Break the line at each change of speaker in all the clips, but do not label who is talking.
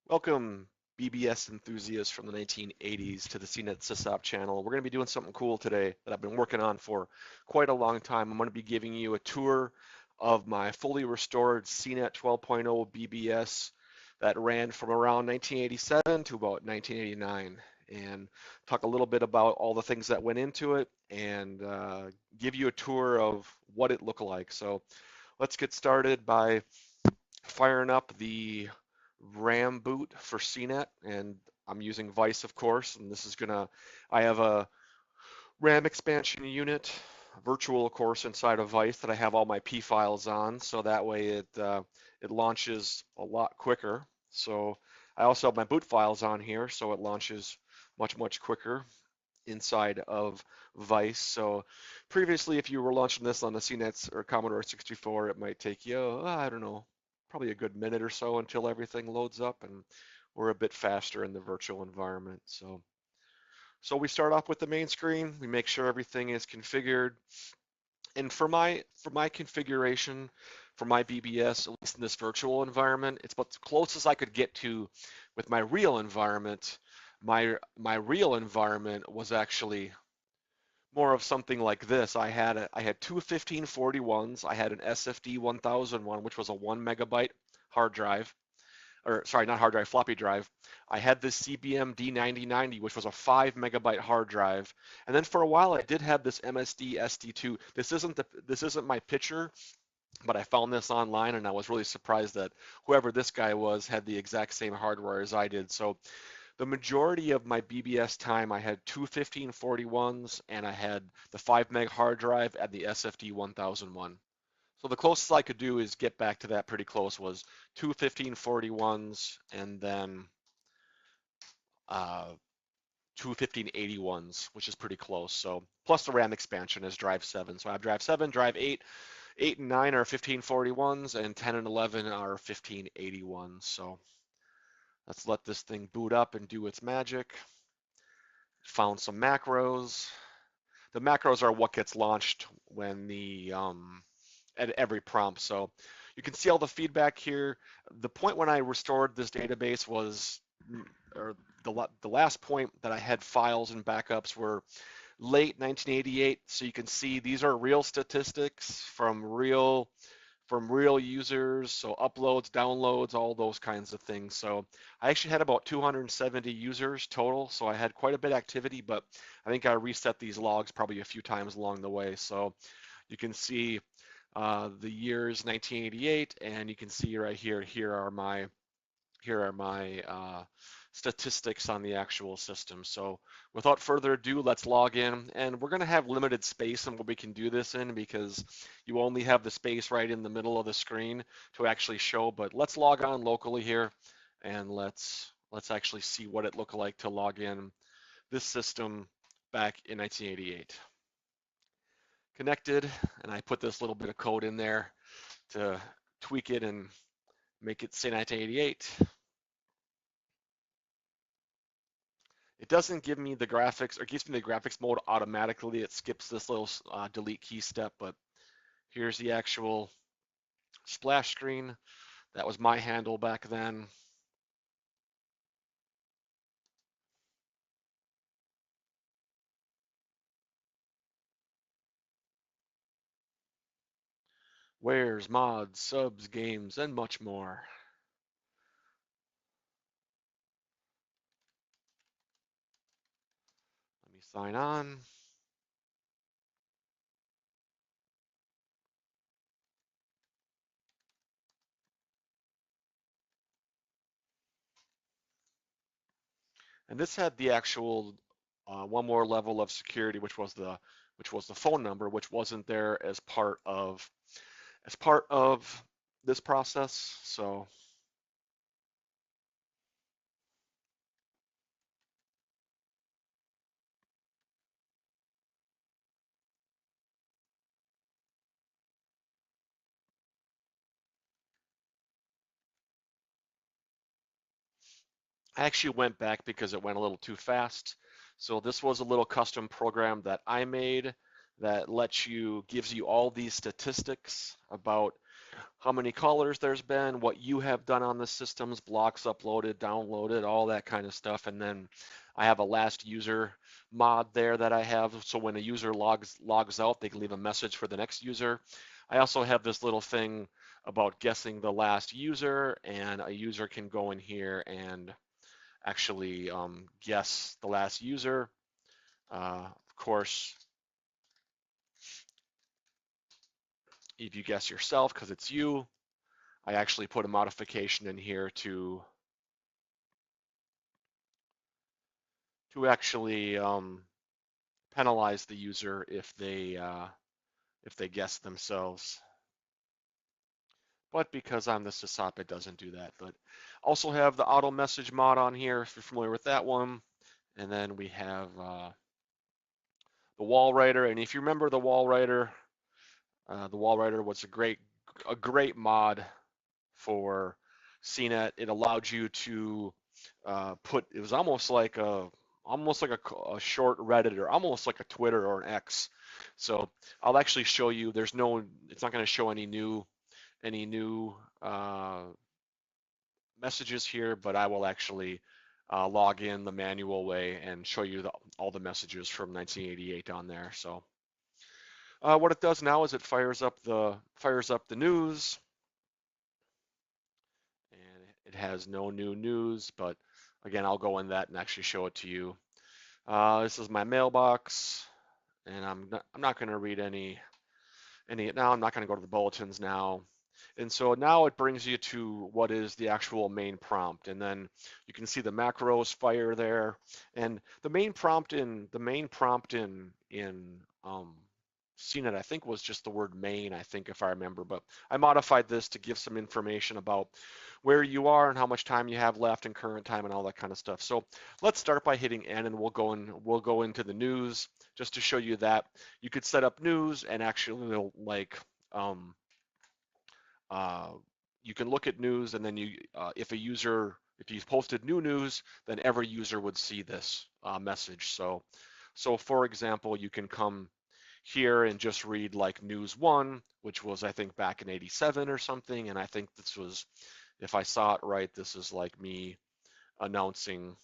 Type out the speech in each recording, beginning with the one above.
Welcome, BBS enthusiasts from the 1980s to the CNet SysOp channel. We're going to be doing something cool today that I've been working on for quite a long time. I'm going to be giving you a tour of my fully restored CNet 12.0 BBS that ran from around 1987 to about 1989, and talk a little bit about all the things that went into it and give you a tour of what it looked like. So let's get started by firing up the RAM boot for CNet, and I'm using Vice, of course, and I have a RAM expansion unit, virtual, of course, inside of Vice that I have all my P files on, so that way it launches a lot quicker. So I also have my boot files on here, so it launches much quicker inside of Vice. So previously, if you were launching this on the CNET or Commodore 64, it might take you, I don't know, probably a good minute or so until everything loads up, and we're a bit faster in the virtual environment. So we start off with the main screen. We make sure everything is configured. And for my configuration, for my BBS, at least in this virtual environment, it's about the closest I could get to with my real environment. My real environment was actually more of something like this. I had two 1541s. I had an SFD 1001, which was a 1 MB hard drive, or sorry, not hard drive, floppy drive. I had this CBM D9090, which was a 5 MB hard drive, and then for a while I did have this MSD SD2. This isn't my picture, but I found this online, and I was really surprised that whoever this guy was had the exact same hardware as I did. So the majority of my BBS time, I had two 1541s, and I had the 5 meg hard drive and the SFD 1001. So the closest I could do is get back to that pretty close was two 1541s and then uh, two 1581s, which is pretty close. So plus the RAM expansion is drive 7. So I have drive 7, drive 8, 8 and 9 are 1541s, and 10 and 11 are 1581s. So let's let this thing boot up and do its magic. Found some macros. The macros are what gets launched when at every prompt. So you can see all the feedback here. The point when I restored this database was, or the last point that I had files and backups were late 1988. So you can see these are real statistics from real users, so uploads, downloads, all those kinds of things. So I actually had about 270 users total, so I had quite a bit of activity, but I think I reset these logs probably a few times along the way. So you can see the years 1988, and you can see right here, here are my statistics on the actual system. So without further ado, let's log in, and we're going to have limited space in what we can do this in because you only have the space right in the middle of the screen to actually show. But let's log on locally here, and let's actually see what it looked like to log in this system back in 1988. Connected, and I put this little bit of code in there to tweak it and make it say 1988. It doesn't give me the graphics, or it gives me the graphics mode automatically. It skips this little delete key step, but here's the actual splash screen. That was my handle back then. Wares, mods, subs, games, and much more. Let me sign on. And this had the actual one more level of security, which was the phone number, which wasn't there as part of this process. So I actually went back because it went a little too fast. So this was a little custom program that I made that gives you all these statistics about how many callers there's been, what you have done on the systems, blocks uploaded, downloaded, all that kind of stuff. And then I have a last user mod there that I have, so when a user logs out, they can leave a message for the next user. I also have this little thing about guessing the last user, and a user can go in here and actually guess the last user. Of course, if you guess yourself because it's you, I actually put a modification in here to actually penalize the user if they guess themselves. But because I'm the sysop, it doesn't do that. But also have the auto message mod on here if you're familiar with that one. And then we have the wall writer. And if you remember the wall writer was a great mod for CNet. It allowed you to it was almost like a short Reddit, or almost like a Twitter or an X. So I'll actually show you. It's not going to show any new messages here, but I will actually log in the manual way and show you all the messages from 1988 on there. So what it does now is it fires up the news, and it has no new news, but again, I'll go in that and actually show it to you. This is my mailbox, and I'm not going to read any now. I'm not going to go to the bulletins now. And so now it brings you to what is the actual main prompt, and then you can see the macros fire there. And the main prompt in CNet, I think, was just the word main, I think, if I remember. But I modified this to give some information about where you are and how much time you have left in current time and all that kind of stuff. So let's start by hitting N, and we'll go into the news just to show you that you could set up news and actually you can look at news, and then if you've posted new news, then every user would see this message. So for example, you can come here and just read like news 1, which was, I think, back in 87 or something. And I think this was, if I saw it right, this is like me announcing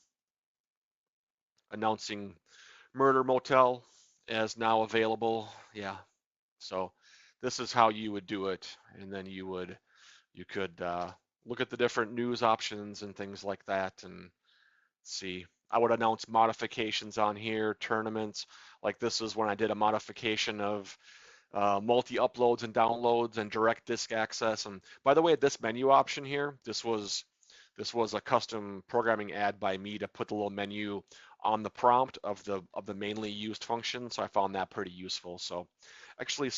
Murder Motel as now available. Yeah. So this is how you would do it. And then you could look at the different news options and things like that and see. I would announce modifications on here, tournaments. Like this is when I did a modification of multi-uploads and downloads and direct disk access. And by the way, this menu option here, this was a custom programming ad by me to put the little menu on the prompt of the mainly used function. So I found that pretty useful. So actually,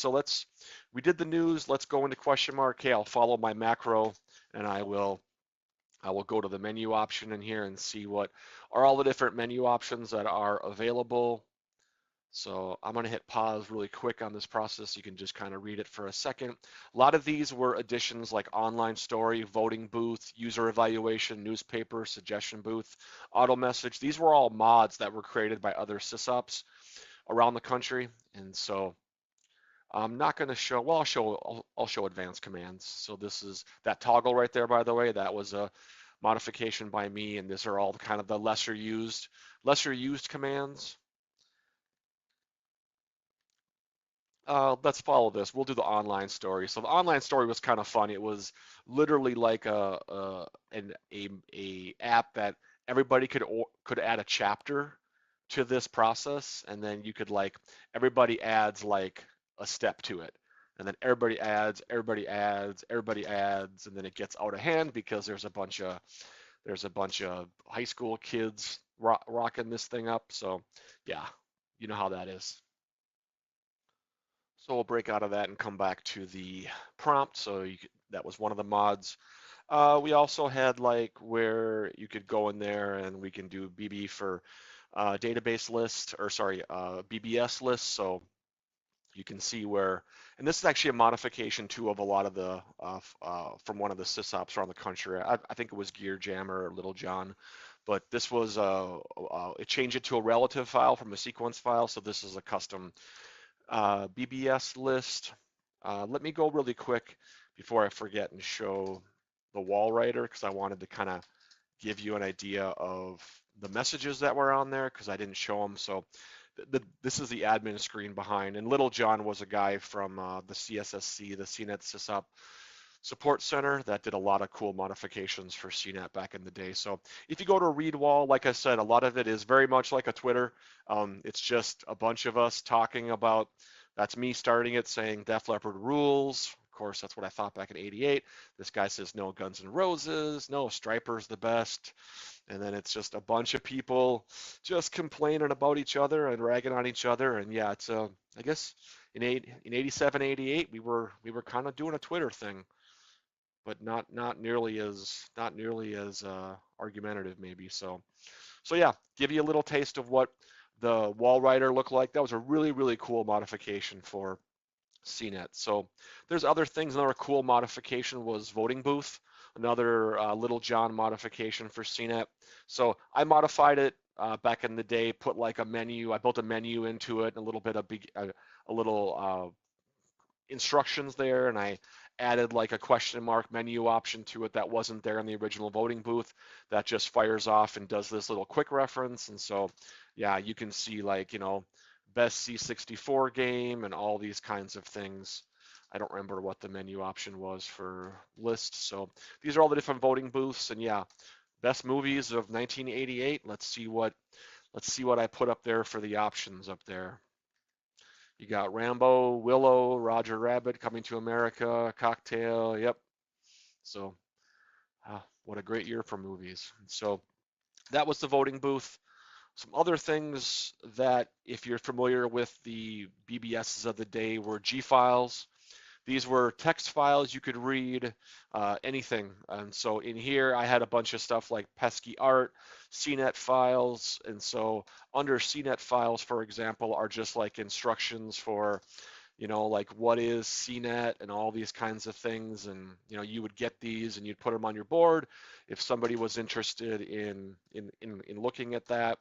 we did the news. Let's go into question mark. Okay, I'll follow my macro, and I will go to the menu option in here and see what are all the different menu options that are available. So I'm going to hit pause really quick on this process. You can just kind of read it for a second. A lot of these were additions like online story, voting booth, user evaluation, newspaper, suggestion booth, auto message. These were all mods that were created by other sysops around the country. And so I'm not going to show, well, I'll show advanced commands. So this is that toggle right there, by the way. That was a modification by me, and these are all kind of the lesser used commands. Let's follow this. We'll do the online story. So the online story was kind of fun. It was literally like an app that everybody could add a chapter to this process, and then you could everybody adds like a step to it, and then everybody adds, and then it gets out of hand because there's a bunch of high school kids rocking this thing up. So yeah, you know how that is. So we'll break out of that and come back to the prompt. So that was one of the mods. We also had where you could go in there and we can do BB for database list, or sorry, BBS list. So you can see where, and this is actually a modification too of a lot of the, from one of the sysops around the country. I think it was Gear Jammer or Little John, but this was, it changed it to a relative file from a sequence file. So this is a custom BBS list. Let me go really quick before I forget and show the wall writer, because I wanted to kind of give you an idea of the messages that were on there because I didn't show them. So this is the admin screen behind. And Little John was a guy from the CSSC, the CNet Sysop Support Center, that did a lot of cool modifications for CNet back in the day. So if you go to a read wall, like I said, a lot of it is very much like a Twitter. It's just a bunch of us talking about, that's me starting it saying Def Leppard rules. Of course, that's what I thought back in '88. This guy says no Guns N' Roses, no Stryper's the best. And then it's just a bunch of people just complaining about each other and ragging on each other. And yeah, it's I guess in '87, '88, we were kind of doing a Twitter thing, but not nearly as argumentative maybe. So yeah, give you a little taste of what the wall rider looked like. That was a really cool modification for CNet. So there's other things. Another cool modification was voting booth. Another Little John modification for CNet. So I modified it back in the day. Put like a menu. I built a menu into it, and a little bit of a little instructions there, and I added like a question mark menu option to it that wasn't there in the original voting booth. That just fires off and does this little quick reference. And so yeah, you can see like, best C64 game and all these kinds of things. I don't remember what the menu option was for list. So these are all the different voting booths. And yeah, best movies of 1988. Let's see what I put up there for the options up there. You got Rambo, Willow, Roger Rabbit, Coming to America, Cocktail. Yep. So, what a great year for movies. So that was the voting booth. Some other things that, if you're familiar with the BBSs of the day, were G files. These were text files you could read, anything. And so in here, I had a bunch of stuff like pesky art, CNet files. And so under CNet files, for example, are just like instructions for, like what is CNet and all these kinds of things. And, you would get these and you'd put them on your board if somebody was interested in looking at that.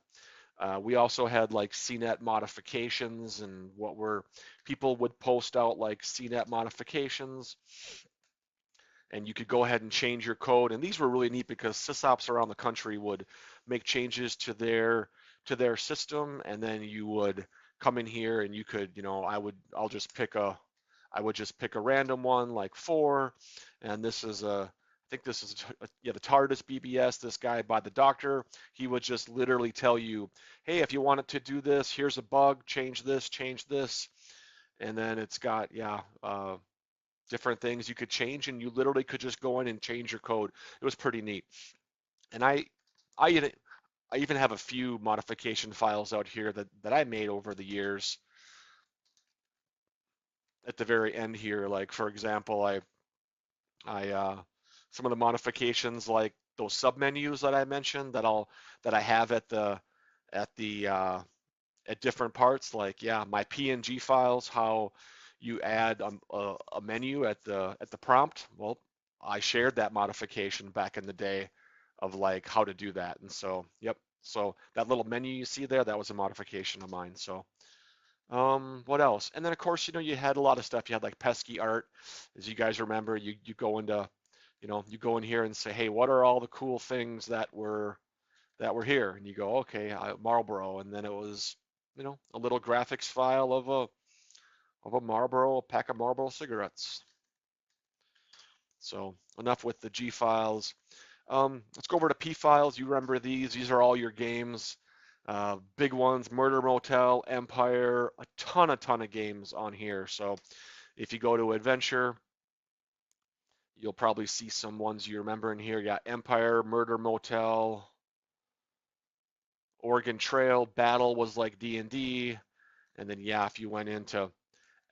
We also had like CNet modifications, and people would post out like CNet modifications, and you could go ahead and change your code. And these were really neat because sysops around the country would make changes to their system, and then you would come in here and you could, I would just pick a random one like 4, and this is I think this is the TARDIS BBS, this guy by the doctor. He would just literally tell you, hey, if you want it to do this, here's a bug, change this, and then it's got different things you could change, and you literally could just go in and change your code. It was pretty neat. And I even have a few modification files out here that I made over the years. At the very end here, like for example, I some of the modifications like those submenus that I mentioned that I have at different parts, like my PNG files, how you add a menu at the prompt. Well, I shared that modification back in the day of like how to do that. And so yep, so that little menu you see there, that was a modification of mine. So what else? And then of course, you had a lot of stuff. You had like pesky art. As you guys remember, you go into, you go in here and say, hey, what are all the cool things that were here? And you go, okay, Marlboro. And then it was, a little graphics file of a Marlboro, a pack of Marlboro cigarettes. So enough with the G files. Let's go over to P files. You remember these. These are all your games. Big ones, Murder Motel, Empire, a ton of games on here. So if you go to Adventure, you'll probably see some ones you remember in here. Yeah, Empire, Murder Motel, Oregon Trail, Battle was like D&D. And then if you went into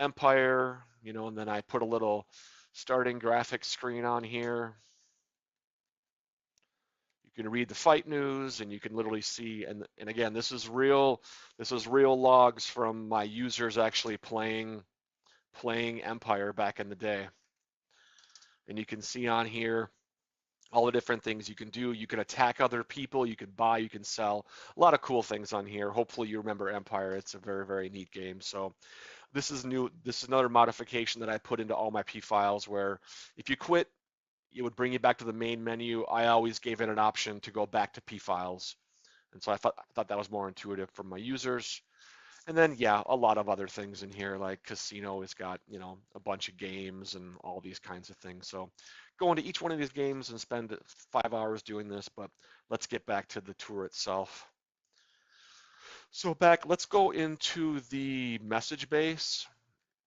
Empire, and then I put a little starting graphics screen on here. You can read the fight news, and you can literally see, and again, this is real logs from my users actually playing Empire back in the day. And you can see on here all the different things you can do. You can attack other people, you can buy, you can sell. A lot of cool things on here. Hopefully you remember Empire. It's a very neat game. So This is new. This is another modification that I put into all my P files where if you quit, it would bring you back to the main menu. I always gave it an option to go back to P files. And so I thought that was more intuitive for my users. And then, yeah, a lot of other things in here, like Casino has got, a bunch of games and all these kinds of things. So go into each one of these games and spend 5 hours doing this, but let's get back to the tour itself. So let's go into the message base.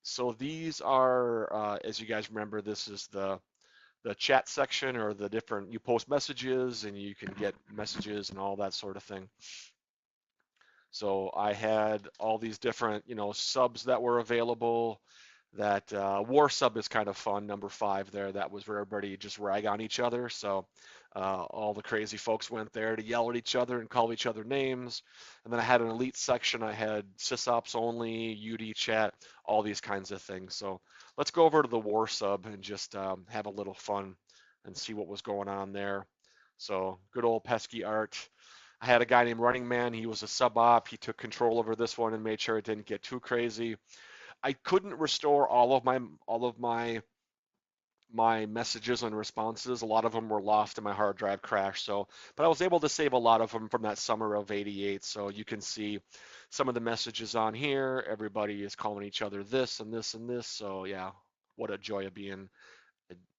So these are, as you guys remember, this is the chat section or the different, you post messages and you can get messages and all that sort of thing. So I had all these different, subs that were available. That war sub is kind of fun, number 5 there. That was where everybody just rag on each other. So all the crazy folks went there to yell at each other and call each other names. And then I had an elite section. I had sysops only, UD chat, all these kinds of things. So let's go over to the war sub and just have a little fun and see what was going on there. So good old pesky art. I had a guy named Running Man. He was a sub op. He took control over this one and made sure it didn't get too crazy. I couldn't restore all of my messages and responses. A lot of them were lost and my hard drive crashed. So, but I was able to save a lot of them from that summer of '88. So you can see some of the messages on here. Everybody is calling each other this and this and this. So yeah, what a joy of being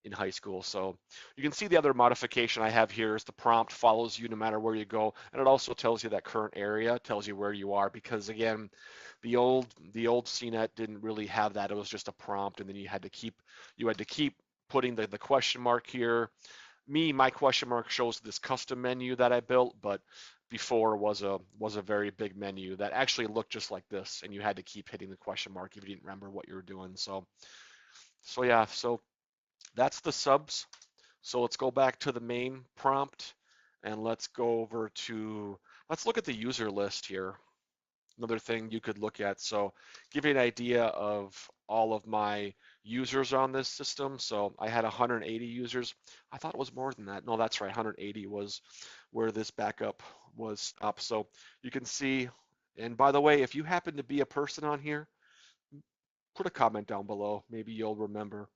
in high school. So you can see the other modification I have here is the prompt follows you no matter where you go, and it also tells you that current area, tells you where you are, because again, the old CNet didn't really have that. It was just a prompt, and then you had to keep putting the question mark here. My question mark shows this custom menu that I built, but before was a very big menu that actually looked just like this, and you had to keep hitting the question mark if you didn't remember what you were doing. So yeah, so that's the subs. So let's go back to the main prompt and let's look at the user list here. Another thing you could look at. So give you an idea of all of my users on this system. So I had 180 users. I thought it was more than that. No, that's right. 180 was where this backup was up. So you can see, and by the way, if you happen to be a person on here, put a comment down below. Maybe you'll remember.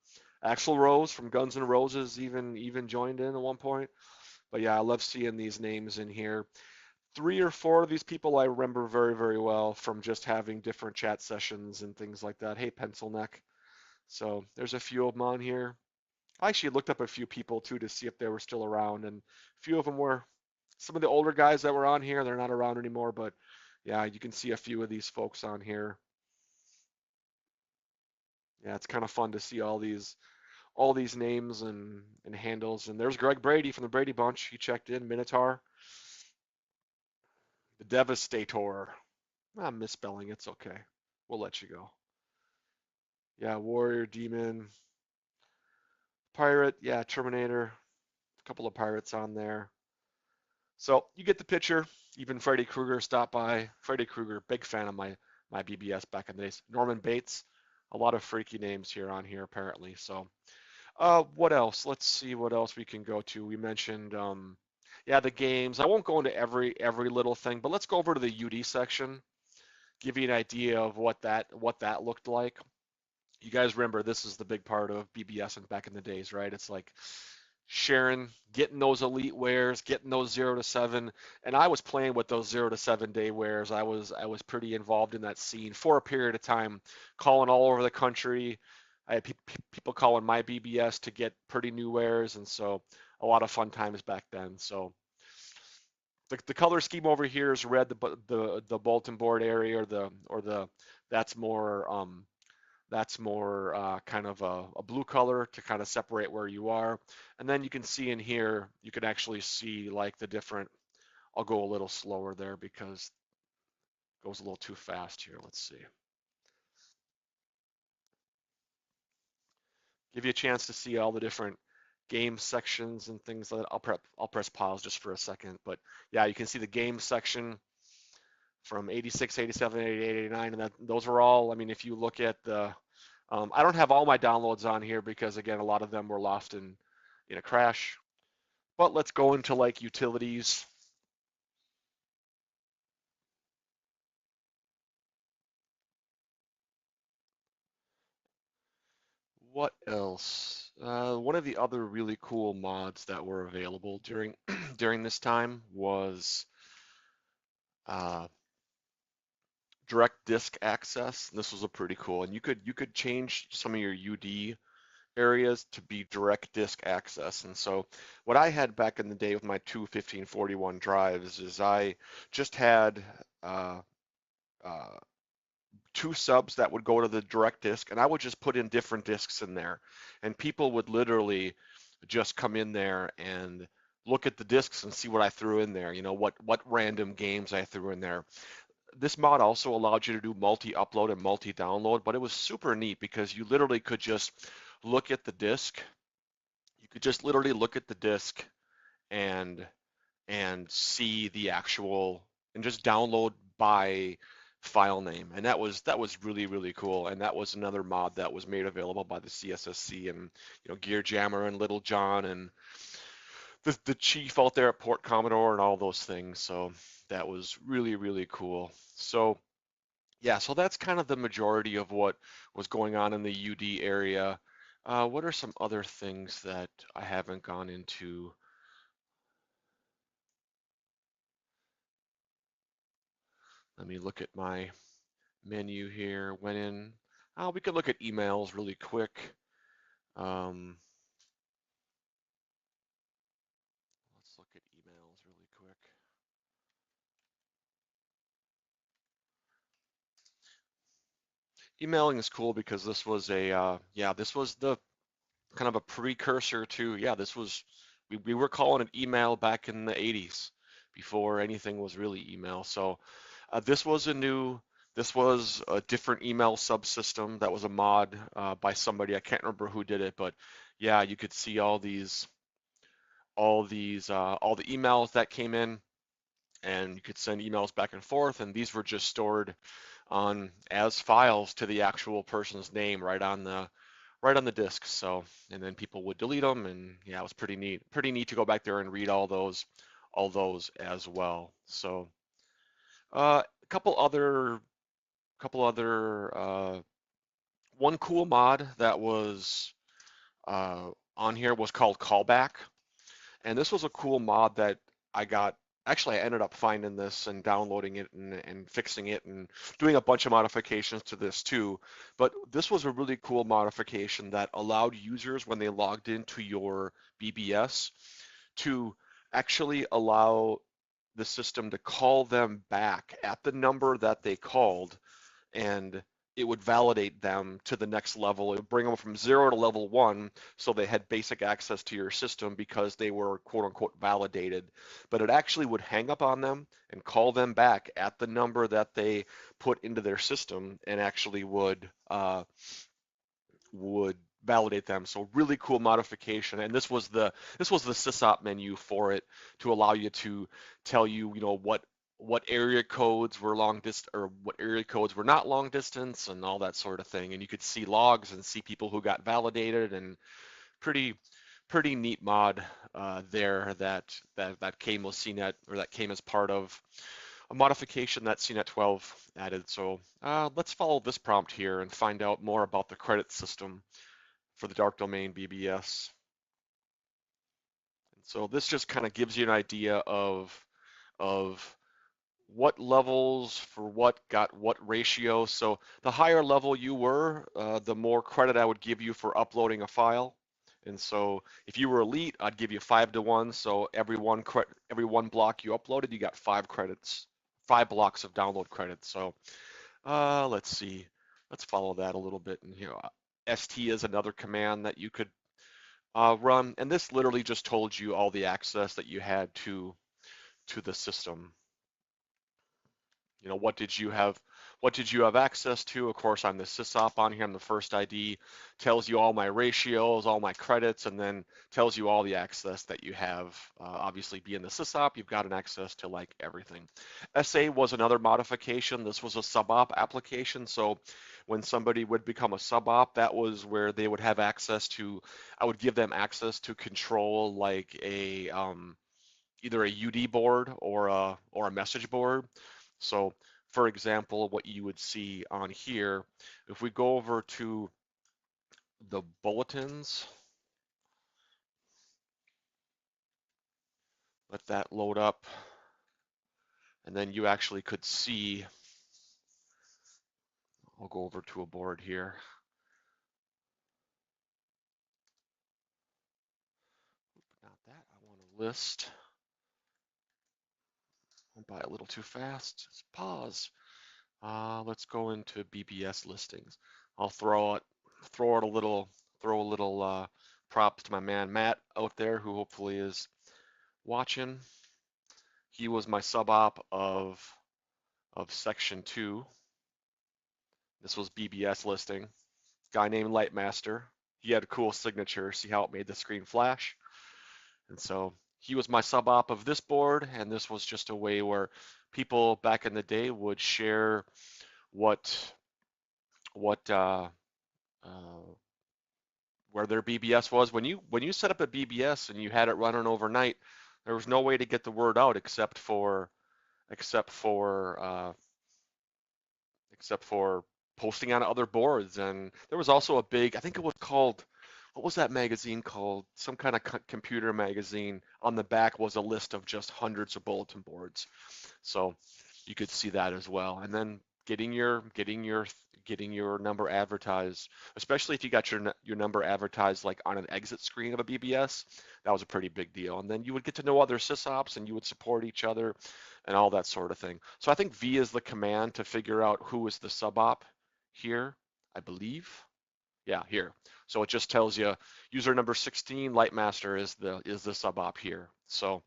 Axl Rose from Guns N' Roses even joined in at one point. But yeah, I love seeing these names in here. 3 or 4 of these people I remember very, very well from just having different chat sessions and things like that. Hey, Pencil Neck. So there's a few of them on here. I actually looked up a few people too to see if they were still around, and a few of them were. Some of the older guys that were on here, they're not around anymore, but yeah, you can see a few of these folks on here. Yeah, it's kind of fun to see all these names and handles. And there's Greg Brady from the Brady Bunch. He checked in. Minotaur. The Devastator. I'm misspelling. It's okay. We'll let you go. Yeah, Warrior, Demon, Pirate. Yeah, Terminator. A couple of pirates on there. So you get the picture. Even Freddy Krueger stopped by. Freddy Krueger, big fan of my BBS back in the days. Norman Bates. A lot of freaky names here on here apparently. So what else? Let's see what else we can go to. We mentioned, yeah, the games. I won't go into every little thing, but let's go over to the UD section. Give you an idea of what that looked like. You guys remember this is the big part of BBS and back in the days, right? It's like sharing, getting those elite wares, getting those 0 to 7, and I was playing with those 0 to 7 day wares. I was pretty involved in that scene for a period of time, calling all over the country. I had people calling my BBS to get pretty new wares, and so a lot of fun times back then. So the color scheme over here is red. The bulletin board area or the that's more kind of a blue color to kind of separate where you are. And then you can see in here, you can actually see like the different, I'll go a little slower there because it goes a little too fast here. Let's see. Give you a chance to see all the different game sections and things like that. I'll press pause just for a second. But yeah, you can see the game section from 86, 87, 88, 89, and those are all, I mean, if you look at I don't have all my downloads on here because again, a lot of them were lost in a crash. But let's go into like utilities. What else? One of the other really cool mods that were available during during this time was uh, direct disk access. This was a pretty cool, and you could change some of your UD areas to be direct disk access. And so what I had back in the day with my two 1541 drives is I just had uh, uh, two subs that would go to the direct disk, and I would just put in different disks in there, and people would literally just come in there and look at the disks and see what I threw in there, what random games I threw in there. This mod also allowed you to do multi-upload and multi-download, but it was super neat because you literally could just look at the disk. You could just literally look at the disk and see the actual and just download by file name. And that was really, really cool. And that was another mod that was made available by the CSSC and Gear Jammer and Little John and the chief out there at Port Commodore and all those things. So that was really, really cool. So yeah, so that's kind of the majority of what was going on in the UD area. What are some other things that I haven't gone into? Let me look at my menu here. Went in. We could look at emails really quick. Um, let's look at emails really quick. Emailing is cool because this was this was the kind of a precursor to, we were calling it email back in the 80s before anything was really email. So this was this was a different email subsystem that was a mod by somebody. I can't remember who did it, but yeah, you could see all the emails that came in, and you could send emails back and forth, and these were just stored on as files to the actual person's name right on the disk. So, and then people would delete them, and yeah, it was pretty neat. Pretty neat to go back there and read all those as well. So, a couple other one cool mod that was uh, on here was called Callback. And this was a cool mod that I got. Actually, I ended up finding this and downloading it and fixing it and doing a bunch of modifications to this too. But this was a really cool modification that allowed users, when they logged into your BBS, to actually allow the system to call them back at the number that they called, and it would validate them to the next level. It would bring them from 0 to level 1, so they had basic access to your system because they were quote unquote validated. But it actually would hang up on them and call them back at the number that they put into their system, and actually would validate them. So really cool modification. And this was the sysop menu for it, to allow you to tell what area codes were long distance, or what area codes were not long distance, and all that sort of thing. And you could see logs and see people who got validated, and pretty pretty neat mod there that came with CNet, or that came as part of a modification that CNet 12 added. So let's follow this prompt here and find out more about the credit system for the dark domain BBS. And so this just kind of gives you an idea of what levels for what got what ratio. So the higher level you were, the more credit I would give you for uploading a file. And so if you were elite, I'd give you 5 to 1. So every one block you uploaded, you got 5 credits, 5 blocks of download credits. So let's see, let's follow that a little bit. And st is another command that you could run, and this literally just told you all the access that you had to the system. What did you have access to? Of course, I'm the sysop on here. I'm the first ID. Tells you all my ratios, all my credits, and then tells you all the access that you have. Obviously, being the sysop, you've got an access to like everything. SA was another modification. This was a sub-op application. So when somebody would become a sub-op, that was where they would have access to, I would give them access to control like either a UD board or a message board. So for example, what you would see on here, if we go over to the bulletins. Let that load up, and then you actually could see. I'll go over to a board here. Not that. I want a list. Went by a little too fast. Let's pause. Let's go into BBS listings. I'll throw a little props to my man Matt out there, who hopefully is watching. He was my sub-op of section 2. This was BBS listing. Guy named Lightmaster. He had a cool signature. See how it made the screen flash? And so he was my sub-op of this board, and this was just a way where people back in the day would share what what where their BBS was. When you set up a BBS and you had it running overnight, there was no way to get the word out except for except for posting on other boards. And there was also a big, I think it was called, what was that magazine called? Some kind of computer magazine. On the back was a list of just hundreds of bulletin boards. So you could see that as well. And then getting your number advertised, especially if you got your number advertised like on an exit screen of a BBS, that was a pretty big deal. And then you would get to know other sysops and you would support each other and all that sort of thing. So I think V is the command to figure out who is the sub-op here, I believe. Yeah, here. So it just tells you user number 16, Lightmaster is the sub-op here. So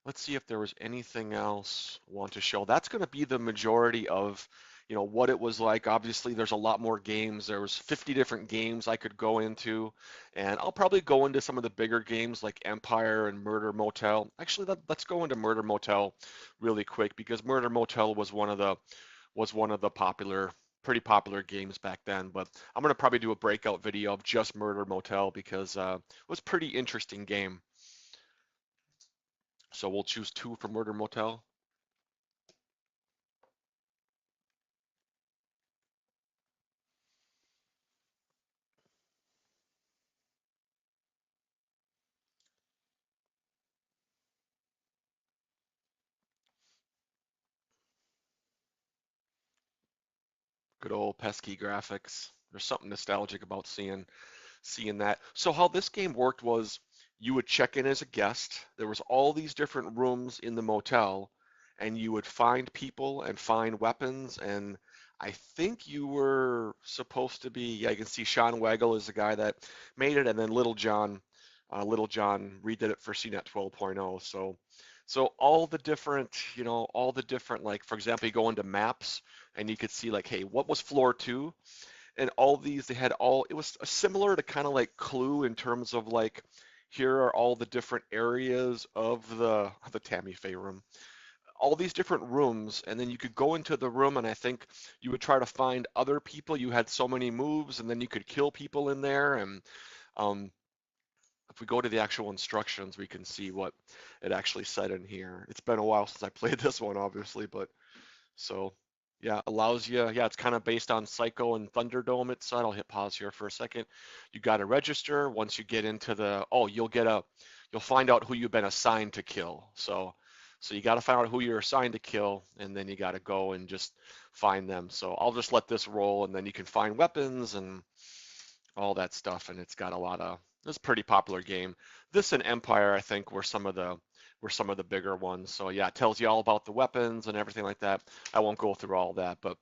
let's see if there was anything else I want to show. That's going to be the majority of, what it was like. Obviously, there's a lot more games. There was 50 different games I could go into, and I'll probably go into some of the bigger games like Empire and Murder Motel. Actually, let's go into Murder Motel really quick because Murder Motel was one of the pretty popular games back then. But I'm going to probably do a breakout video of just Murder Motel because it was a pretty interesting game. So we'll choose 2 for Murder Motel. Good old pesky graphics. There's something nostalgic about seeing that. So how this game worked was you would check in as a guest. There was all these different rooms in the motel, and you would find people and find weapons. And I think you were supposed to be, yeah, you can see Sean Waggle is the guy that made it, and then Little John redid it for CNet 12.0. So all the different, like for example, you go into maps and you could see like, hey, what was floor 2? And all these it was similar to kind of like Clue in terms of like here are all the different areas of the Tammy Faye room, all these different rooms, and then you could go into the room and I think you would try to find other people. You had so many moves and then you could kill people in there. And um, if we go to the actual instructions, we can see what it actually said in here. It's been a while since I played this one, obviously, but so yeah, allows you, yeah, it's kind of based on Psycho and Thunderdome. It said, I'll hit pause here for a second. You got to register. Once you get into you'll find out who you've been assigned to kill. So you got to find out who you're assigned to kill, and then you got to go and just find them. So I'll just let this roll, and then you can find weapons and all that stuff. And it's a pretty popular game. This and Empire, I think, were some of the bigger ones. So yeah, it tells you all about the weapons and everything like that. I won't go through all that, but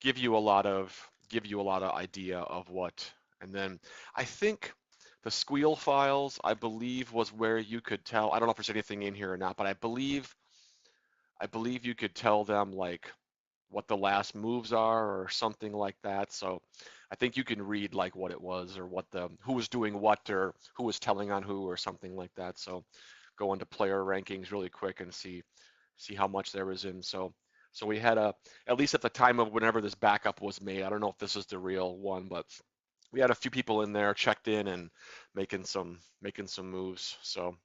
give you a lot of idea of what. And then I think the squeal files, I believe, was where you could tell. I don't know if there's anything in here or not, but I believe you could tell them like what the last moves are or something like that. So I think you can read like what it was or who was doing what or who was telling on who or something like that. So go into player rankings really quick and see how much there was in. So we had at least at the time of whenever this backup was made, I don't know if this is the real one, but we had a few people in there checked in and making some moves. So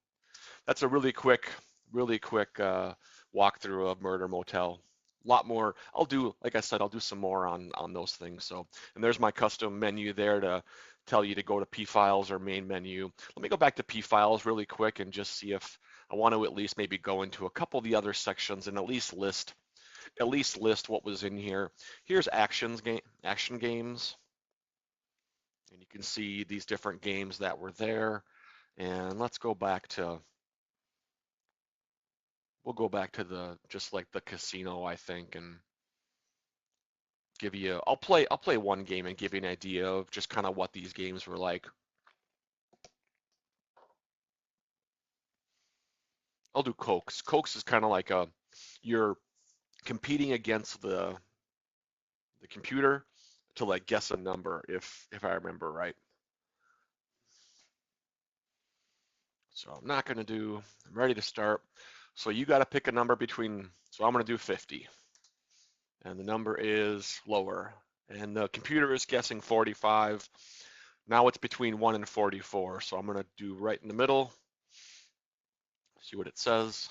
that's a really quick walkthrough of Murder Motel. lot more. I'll do, like I said, I'll do some more on those things. So, and there's my custom menu there to tell you to go to P files or main menu. Let me go back to P files really quick and just see if I want to at least maybe go into a couple of the other sections and at least list what was in here. Here's action games, and you can see these different games that were there. And let's go back to we'll go back to the just like the casino, I think, and give you I'll play one game and give you an idea of just kind of what these games were like. I'll do Cokes. Cokes is kind of like you're competing against the computer to like guess a number if I remember right. So I'm ready to start. So you got to pick a number between, so I'm going to do 50 and the number is lower and the computer is guessing 45. Now it's between 1 and 44. So I'm going to do right in the middle, see what it says.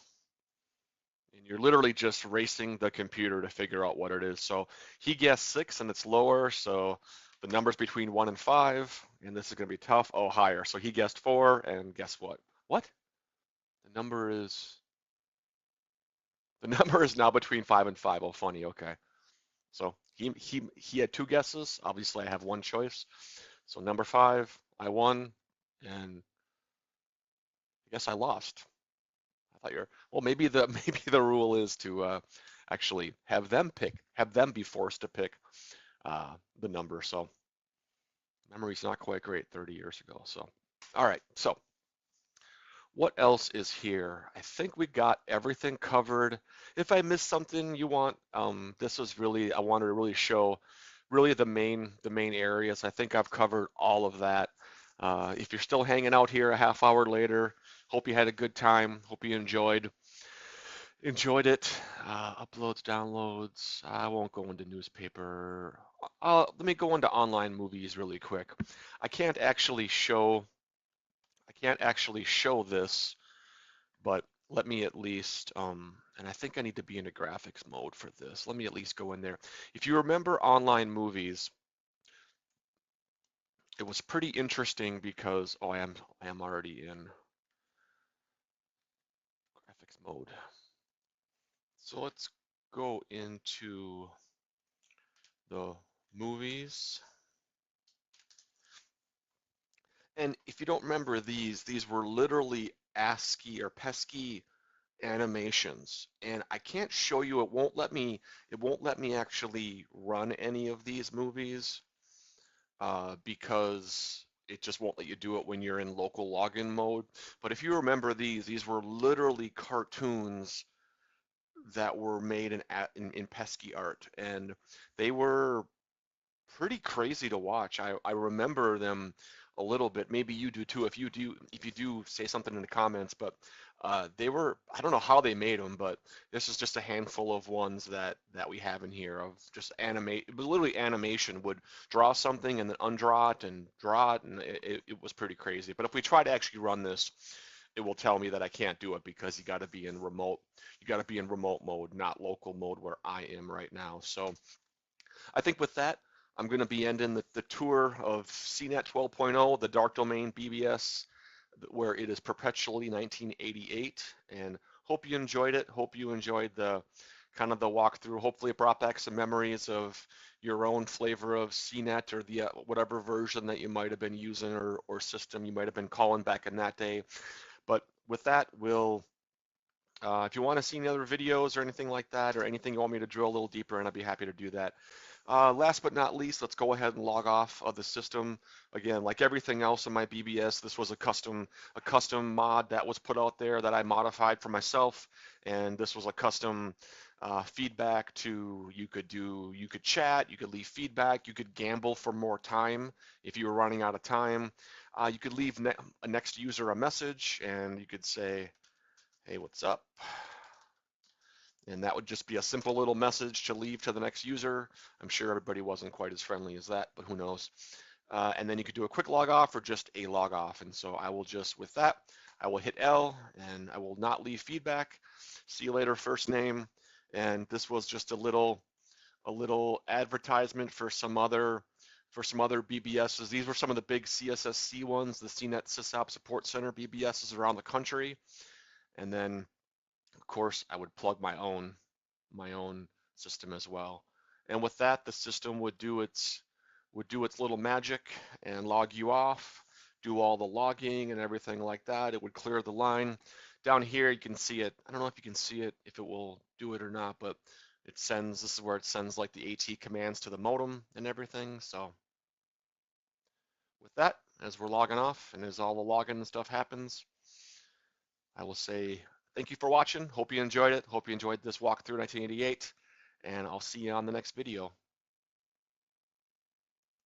And you're literally just racing the computer to figure out what it is. So he guessed 6 and it's lower. So the number's between 1 and 5. And this is going to be tough. Oh, higher. So he guessed 4 and guess what? What? The number is The number is now between 5 and 5. Oh, funny. Okay. So he had 2 guesses. Obviously, I have one choice. So number 5, I won, and I guess I lost. I thought you're well. Maybe the maybe the rule is to actually have them be forced to pick the number. So memory's not quite great 30 years ago. So all right. So what else is here? I think we got everything covered. If I missed something you want, this was really, I wanted to really show really the main areas. I think I've covered all of that. If you're still hanging out here a half hour later, hope you had a good time. Hope you enjoyed it. Uploads, downloads. I won't go into newspaper. Let me go into online movies really quick. I can't actually show this, but let me at least, and I think I need to be in a graphics mode for this. Let me at least go in there. If you remember online movies, it was pretty interesting because, oh, I am already in graphics mode. So let's go into the movies. And if you don't remember these were literally ASCII or pesky animations, and I can't show you, it won't let me actually run any of these movies because it just won't let you do it when you're in local login mode. But if you remember these were literally cartoons that were made in pesky art, and they were pretty crazy to watch. I remember them a little bit. Maybe you do too. If you do, say something in the comments. But they were, I don't know how they made them, but this is just a handful of ones that we have in here of just animate. It was literally animation. Would draw something and then undraw it and draw it, and it was pretty crazy. But if we try to actually run this, it will tell me that I can't do it because you got to be in remote. You got to be in remote mode, not local mode where I am right now. So I think with that, I'm going to be ending the tour of CNet 12.0, the dark domain BBS, where it is perpetually 1988. And hope you enjoyed it. Hope you enjoyed the kind of the walkthrough. Hopefully it brought back some memories of your own flavor of CNet or the whatever version that you might have been using or system you might have been calling back in that day. But with that, if you want to see any other videos or anything like that, or anything you want me to drill a little deeper, and I'd be happy to do that. Last but not least, let's go ahead and log off of the system. Again, like everything else in my BBS, this was a custom mod that was put out there that I modified for myself, and this was a custom feedback to, you could chat, you could leave feedback, you could gamble for more time if you were running out of time. You could leave a next user a message, and you could say, hey, what's up? And that would just be a simple little message to leave to the next user. I'm sure everybody wasn't quite as friendly as that, but who knows. And then you could do a quick log off or just a log off. And so I will just, with that, I will hit L and I will not leave feedback. See you later, first name. And this was just a little advertisement for some other BBSs. These were some of the big CSSC ones, the CNet Sysop Support Center BBSs around the country. And then, of course, I would plug my own system as well. And with that, the system would do its little magic and log you off, do all the logging and everything like that. It would clear the line. Down here, you can see it. I don't know if you can see it, if it will do it or not, but it sends, this is where it sends like the AT commands to the modem and everything. So with that, as we're logging off and as all the login and stuff happens, I will say thank you for watching. Hope you enjoyed it. Hope you enjoyed this walkthrough 1988, and I'll see you on the next video.